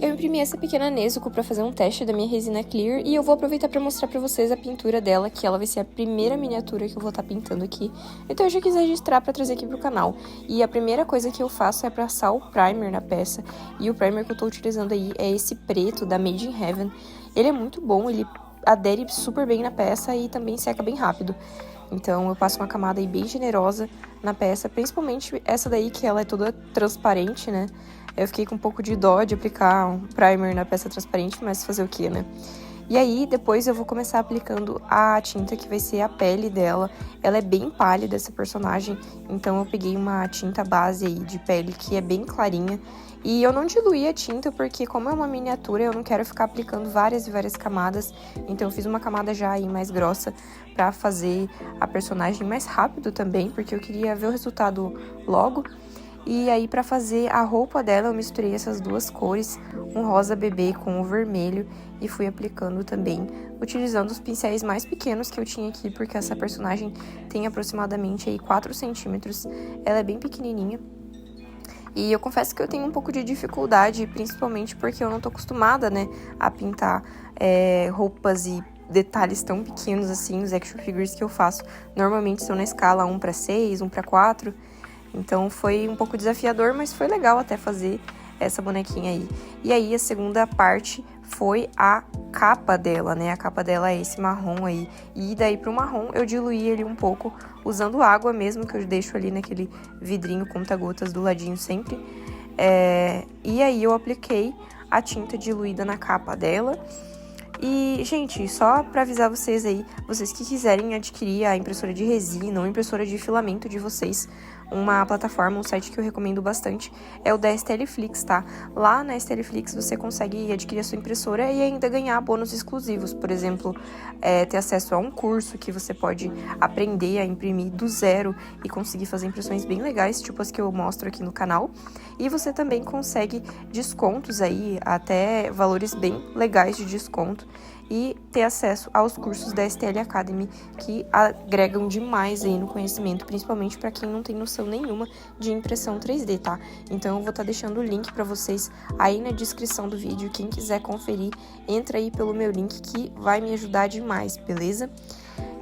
eu imprimi essa pequena Nezuko para fazer um teste da minha resina Clear e eu vou aproveitar para mostrar para vocês a pintura dela, que ela vai ser a primeira miniatura que eu vou estar pintando aqui. Então eu já quis registrar para trazer aqui pro canal. E a primeira coisa que eu faço é passar o primer na peça, e o primer que eu tô utilizando aí é esse preto da Made in Heaven. Ele é muito bom, ele adere super bem na peça e também seca bem rápido. Então eu passo uma camada aí bem generosa na peça, principalmente essa daí que ela é toda transparente, né? Eu fiquei com um pouco de dó de aplicar um primer na peça transparente, mas fazer o que, né? E aí, depois eu vou começar aplicando a tinta que vai ser a pele dela. Ela é bem pálida, essa personagem, então eu peguei uma tinta base aí de pele que é bem clarinha. E eu não diluí a tinta porque, como é uma miniatura, eu não quero ficar aplicando várias e várias camadas. Então eu fiz uma camada já aí mais grossa pra fazer a personagem mais rápido também, porque eu queria ver o resultado logo. E aí, pra fazer a roupa dela, eu misturei essas duas cores, um rosa bebê com o vermelho, e fui aplicando também, utilizando os pincéis mais pequenos que eu tinha aqui, porque essa personagem tem aproximadamente aí 4 centímetros, ela é bem pequenininha. E eu confesso que eu tenho um pouco de dificuldade, principalmente porque eu não tô acostumada, né, a pintar roupas e detalhes tão pequenos assim. Os action figures que eu faço normalmente são na escala 1:6, 1:4. Então foi um pouco desafiador, mas foi legal até fazer essa bonequinha aí. E aí a segunda parte foi a capa dela, né? A capa dela é esse marrom aí. E daí pro marrom eu diluí ele um pouco usando água mesmo, que eu deixo ali naquele vidrinho conta-gotas do ladinho sempre. E aí eu apliquei a tinta diluída na capa dela. E, gente, só pra avisar vocês aí, vocês que quiserem adquirir a impressora de resina ou impressora de filamento de vocês, uma plataforma, um site que eu recomendo bastante é o da STLFlix, tá? Lá na STLFlix você consegue adquirir a sua impressora e ainda ganhar bônus exclusivos. Por exemplo, ter acesso a um curso que você pode aprender a imprimir do zero e conseguir fazer impressões bem legais, tipo as que eu mostro aqui no canal. E você também consegue descontos aí, até valores bem legais de desconto. E ter acesso aos cursos da STL Academy, que agregam demais aí no conhecimento, principalmente para quem não tem noção nenhuma de impressão 3D, tá? Então eu vou estar deixando o link para vocês aí na descrição do vídeo. Quem quiser conferir, entra aí pelo meu link que vai me ajudar demais, beleza?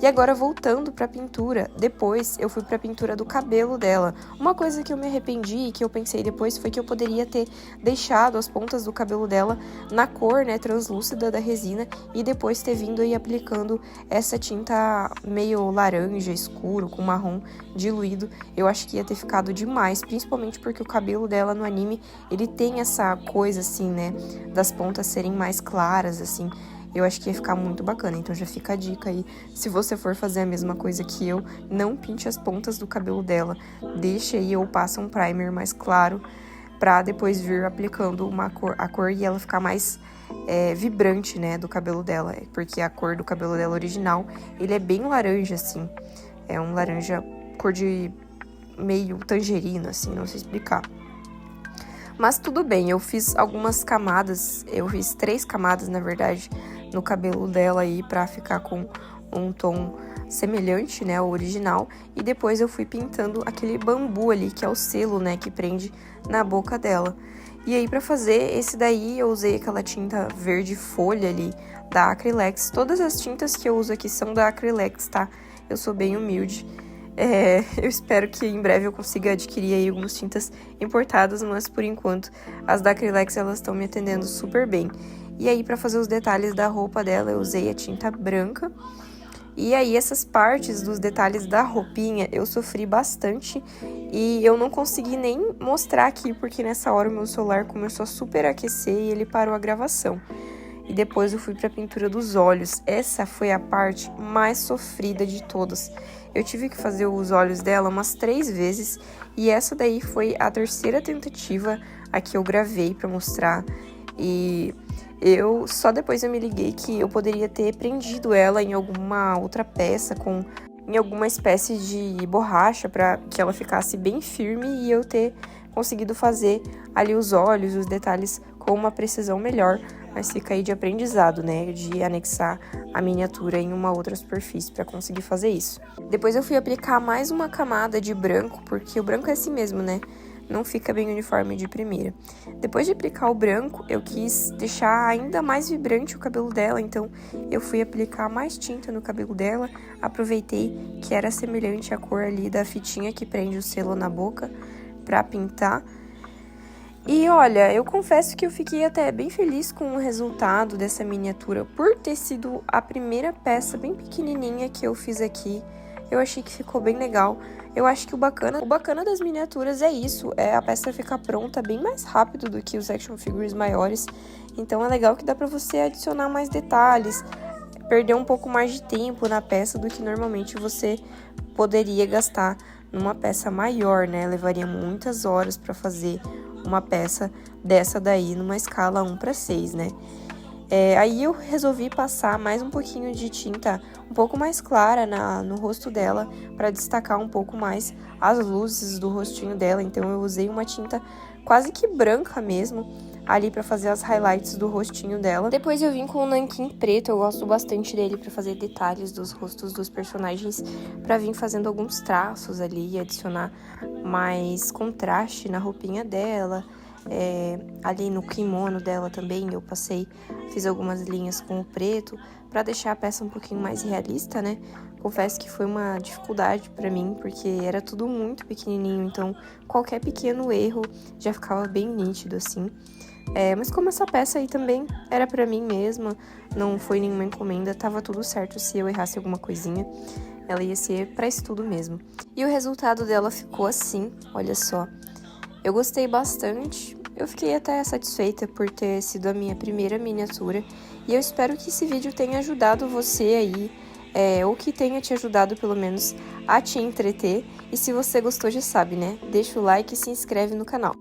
E agora, voltando pra pintura, depois eu fui pra pintura do cabelo dela. Uma coisa que eu me arrependi e que eu pensei depois foi que eu poderia ter deixado as pontas do cabelo dela na cor, né, translúcida da resina e depois ter vindo aí aplicando essa tinta meio laranja escuro com marrom diluído. Eu acho que ia ter ficado demais, principalmente porque o cabelo dela no anime, ele tem essa coisa assim, né, das pontas serem mais claras, assim. Eu acho que ia ficar muito bacana, então já fica a dica aí. Se você for fazer a mesma coisa que eu, não pinte as pontas do cabelo dela. Deixa aí ou passa um primer mais claro pra depois vir aplicando a cor e ela ficar mais vibrante, né, do cabelo dela. Porque a cor do cabelo dela original, ele é bem laranja, assim. É um laranja cor de meio tangerina, assim, não sei explicar. Mas tudo bem, eu fiz algumas camadas, eu fiz 3 camadas, na verdade, no cabelo dela aí pra ficar com um tom semelhante, né, ao original. E depois eu fui pintando aquele bambu ali, que é o selo, né, que prende na boca dela. E aí pra fazer esse daí eu usei aquela tinta verde folha ali da Acrylex. Todas as tintas que eu uso aqui são da Acrylex, tá? Eu sou bem humilde. Eu espero que em breve eu consiga adquirir aí algumas tintas importadas, mas por enquanto as da Acrylex elas estão me atendendo super bem. E aí para fazer os detalhes da roupa dela eu usei a tinta branca. E aí essas partes dos detalhes da roupinha eu sofri bastante e eu não consegui nem mostrar aqui porque nessa hora o meu celular começou a superaquecer e ele parou a gravação. E depois eu fui para a pintura dos olhos. Essa foi a parte mais sofrida de todas. Eu tive que fazer os olhos dela umas 3 vezes e essa daí foi a 3ª tentativa a que eu gravei para mostrar. E só depois eu me liguei que eu poderia ter prendido ela em alguma outra peça, em alguma espécie de borracha para que ela ficasse bem firme e eu ter conseguido fazer ali os olhos, os detalhes com uma precisão melhor. Mas fica aí de aprendizado, né, de anexar a miniatura em uma outra superfície para conseguir fazer isso. Depois eu fui aplicar mais uma camada de branco, porque o branco é assim mesmo, né, não fica bem uniforme de primeira. Depois de aplicar o branco, eu quis deixar ainda mais vibrante o cabelo dela, então eu fui aplicar mais tinta no cabelo dela, aproveitei que era semelhante à cor ali da fitinha que prende o selo na boca pra pintar. E olha, eu confesso que eu fiquei até bem feliz com o resultado dessa miniatura, por ter sido a primeira peça bem pequenininha que eu fiz aqui. Eu achei que ficou bem legal. Eu acho que o bacana das miniaturas é isso, é a peça ficar pronta bem mais rápido do que os action figures maiores. Então é legal que dá pra você adicionar mais detalhes, perder um pouco mais de tempo na peça do que normalmente você poderia gastar numa peça maior, né? Levaria muitas horas pra fazer uma peça dessa daí numa escala 1:6, né? Aí eu resolvi passar mais um pouquinho de tinta um pouco mais clara no rosto dela para destacar um pouco mais as luzes do rostinho dela. Então eu usei uma tinta quase que branca mesmo ali para fazer as highlights do rostinho dela. Depois eu vim com o nanquim preto, eu gosto bastante dele para fazer detalhes dos rostos dos personagens, para vir fazendo alguns traços ali e adicionar mais contraste na roupinha dela. Ali no kimono dela também eu fiz algumas linhas com o preto para deixar a peça um pouquinho mais realista, né? Confesso que foi uma dificuldade para mim, porque era tudo muito pequenininho, então qualquer pequeno erro já ficava bem nítido assim. Mas como essa peça aí também era pra mim mesma, não foi nenhuma encomenda, tava tudo certo se eu errasse alguma coisinha, ela ia ser pra estudo mesmo. E o resultado dela ficou assim, olha só. Eu gostei bastante, eu fiquei até satisfeita por ter sido a minha primeira miniatura, e eu espero que esse vídeo tenha ajudado você aí, ou que tenha te ajudado pelo menos a te entreter, e se você gostou já sabe, né? Deixa o like e se inscreve no canal.